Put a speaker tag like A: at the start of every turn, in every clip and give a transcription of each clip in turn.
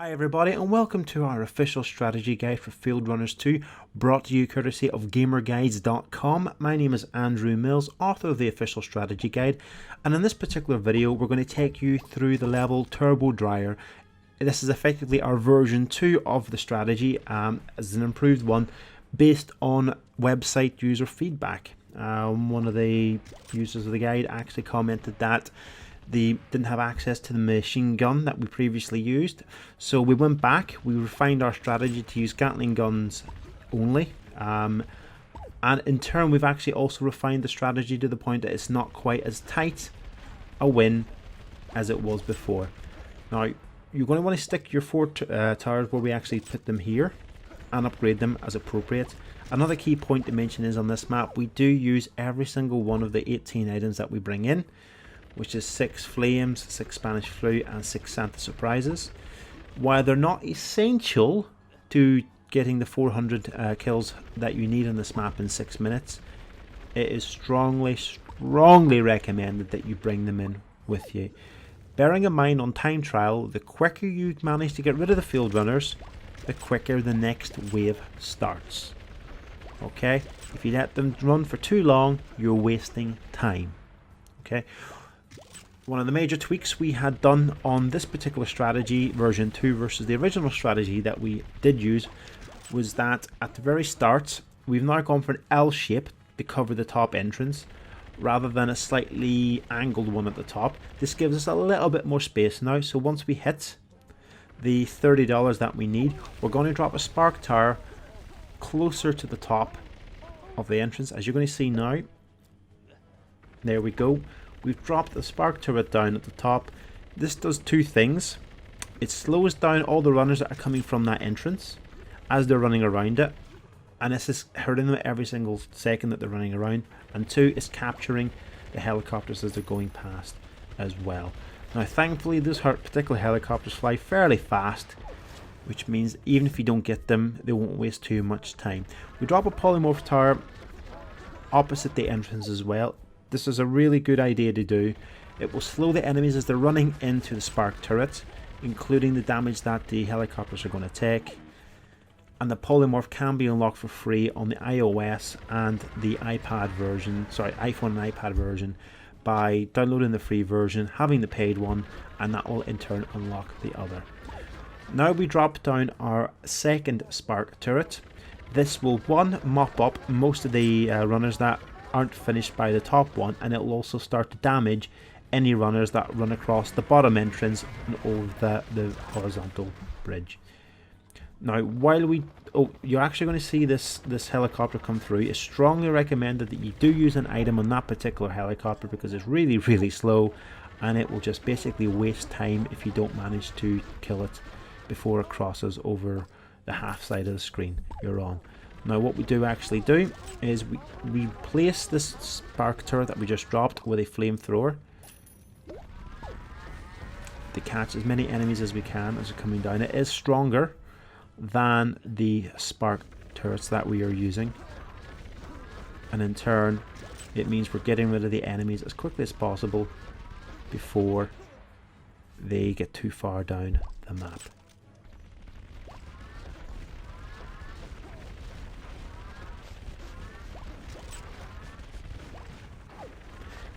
A: Hi everybody and welcome to our official strategy guide for Fieldrunners 2, brought to you courtesy of gamerguides.com. My name is Andrew Mills, author of the official strategy guide, and in this particular video we're going to take you through the level Turbo Dryer. This is effectively our version 2 of the strategy, as an improved one based on website user feedback. One of the users of the guide actually commented that they didn't have access to the machine gun that we previously used, so we went back, we refined our strategy to use Gatling guns only, and in turn we've actually also refined the strategy to the point that it's not quite as tight a win as it was before. Now you're going to want to stick your four towers where we actually put them here and upgrade them as appropriate. Another key point to mention is on this map we do use every single one of the 18 items that we bring in, which is 6 flames, 6 Spanish flu and 6 Santa surprises. While they're not essential to getting the 400 kills that you need on this map in 6 minutes, it is strongly recommended that you bring them in with you. Bearing in mind on time trial, the quicker you manage to get rid of the field runners, the quicker the next wave starts. Okay, if you let them run for too long, you're wasting time. Okay. One of the major tweaks we had done on this particular strategy, version 2 versus the original strategy that we did use, was that at the very start, we've now gone for an L shape to cover the top entrance, rather than a slightly angled one at the top. This gives us a little bit more space now, so once we hit the $30 that we need, we're going to drop a spark tower closer to the top of the entrance, as you're going to see now. There we go. We've dropped the spark turret down at the top. This does two things. It slows down all the runners that are coming from that entrance as they're running around it, and this is hurting them every single second that they're running around. And two, it's capturing the helicopters as they're going past as well. Now thankfully those particular helicopters fly fairly fast, which means even if you don't get them, they won't waste too much time. We drop a polymorph tower opposite the entrance as well. This is a really good idea to do. It will slow the enemies as they're running into the spark turret, including the damage that the helicopters are going to take. And the polymorph can be unlocked for free on the iOS and the iPad version, iPhone and iPad version, by downloading the free version, having the paid one, and that will in turn unlock the other. Now we drop down our second spark turret. This will, one, mop up most of the runners that aren't finished by the top one, and it will also start to damage any runners that run across the bottom entrance and over the horizontal bridge. Now while you're actually going to see this helicopter come through, it's strongly recommended that you do use an item on that particular helicopter, because it's really slow and it will just basically waste time if you don't manage to kill it before it crosses over the half side of the screen you're on. Now what we do actually do is we replace this spark turret that we just dropped with a flamethrower to catch as many enemies as we can as they're coming down. It is stronger than the spark turrets that we are using, and in turn it means we're getting rid of the enemies as quickly as possible before they get too far down the map.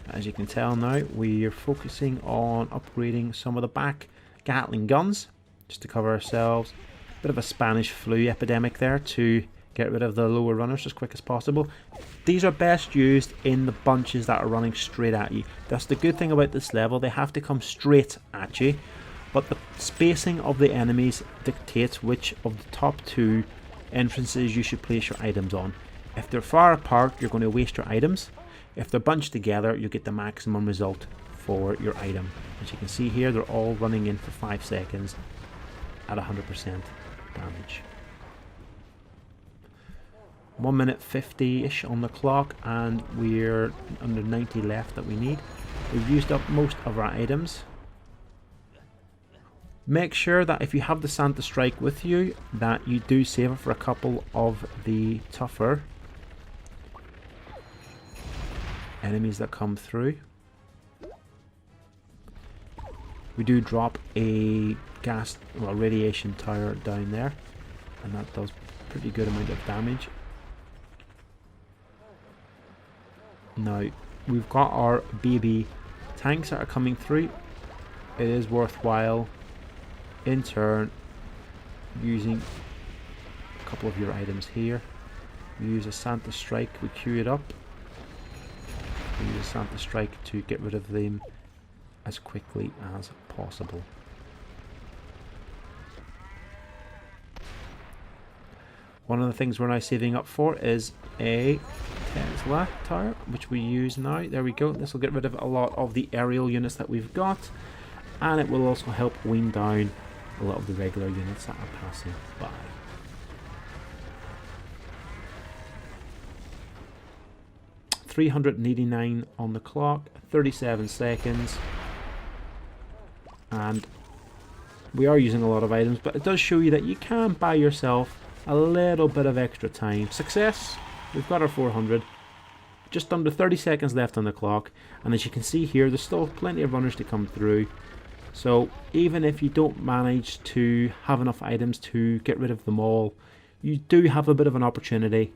A: As you can tell now, we are focusing on upgrading some of the back Gatling guns just to cover ourselves. Bit of a Spanish flu epidemic there to get rid of the lower runners as quick as possible. These are best used in the bunches that are running straight at you. That's the good thing about this level, they have to come straight at you, but the spacing of the enemies dictates which of the top two entrances you should place your items on. If they're far apart, you're going to waste your items. If they're bunched together, you get the maximum result for your item. As you can see here, they're all running in for 5 seconds at 100% damage. 1 minute 50-ish on the clock, and we're under 90 left that we need. We've used up most of our items. Make sure that if you have the Santa Strike with you, that you do save it for a couple of the tougher enemies that come through. We do drop a radiation tower down there, and that does pretty good amount of damage. Now we've got our baby tanks that are coming through. It is worthwhile in turn using a couple of your items here. We use a Santa Strike, we queue it up. We use a Santa Strike to get rid of them as quickly as possible. One of the things we're now saving up for is a Tesla tower, which we use now. There we go. This will get rid of a lot of the aerial units that we've got, and it will also help wean down a lot of the regular units that are passing by. $389 on the clock, 37 seconds, and we are using a lot of items, but it does show you that you can buy yourself a little bit of extra time. Success! We've got our 400. Just under 30 seconds left on the clock, and as you can see here, there's still plenty of runners to come through. So even if you don't manage to have enough items to get rid of them all, you do have a bit of an opportunity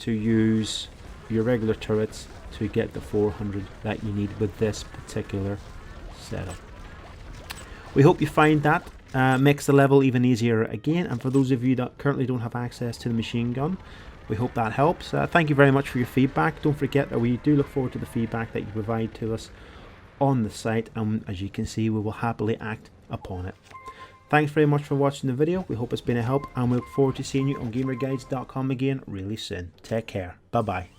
A: to use your regular turrets to get the 400 that you need with this particular setup. We hope you find that makes the level even easier again, and for those of you that currently don't have access to the machine gun, we hope that helps. Thank you very much for your feedback. Don't forget that we do look forward to the feedback that you provide to us on the site, and as you can see, we will happily act upon it. Thanks very much for watching the video. We hope it's been a help, and we look forward to seeing you on gamerguides.com again really soon. Take care. Bye bye.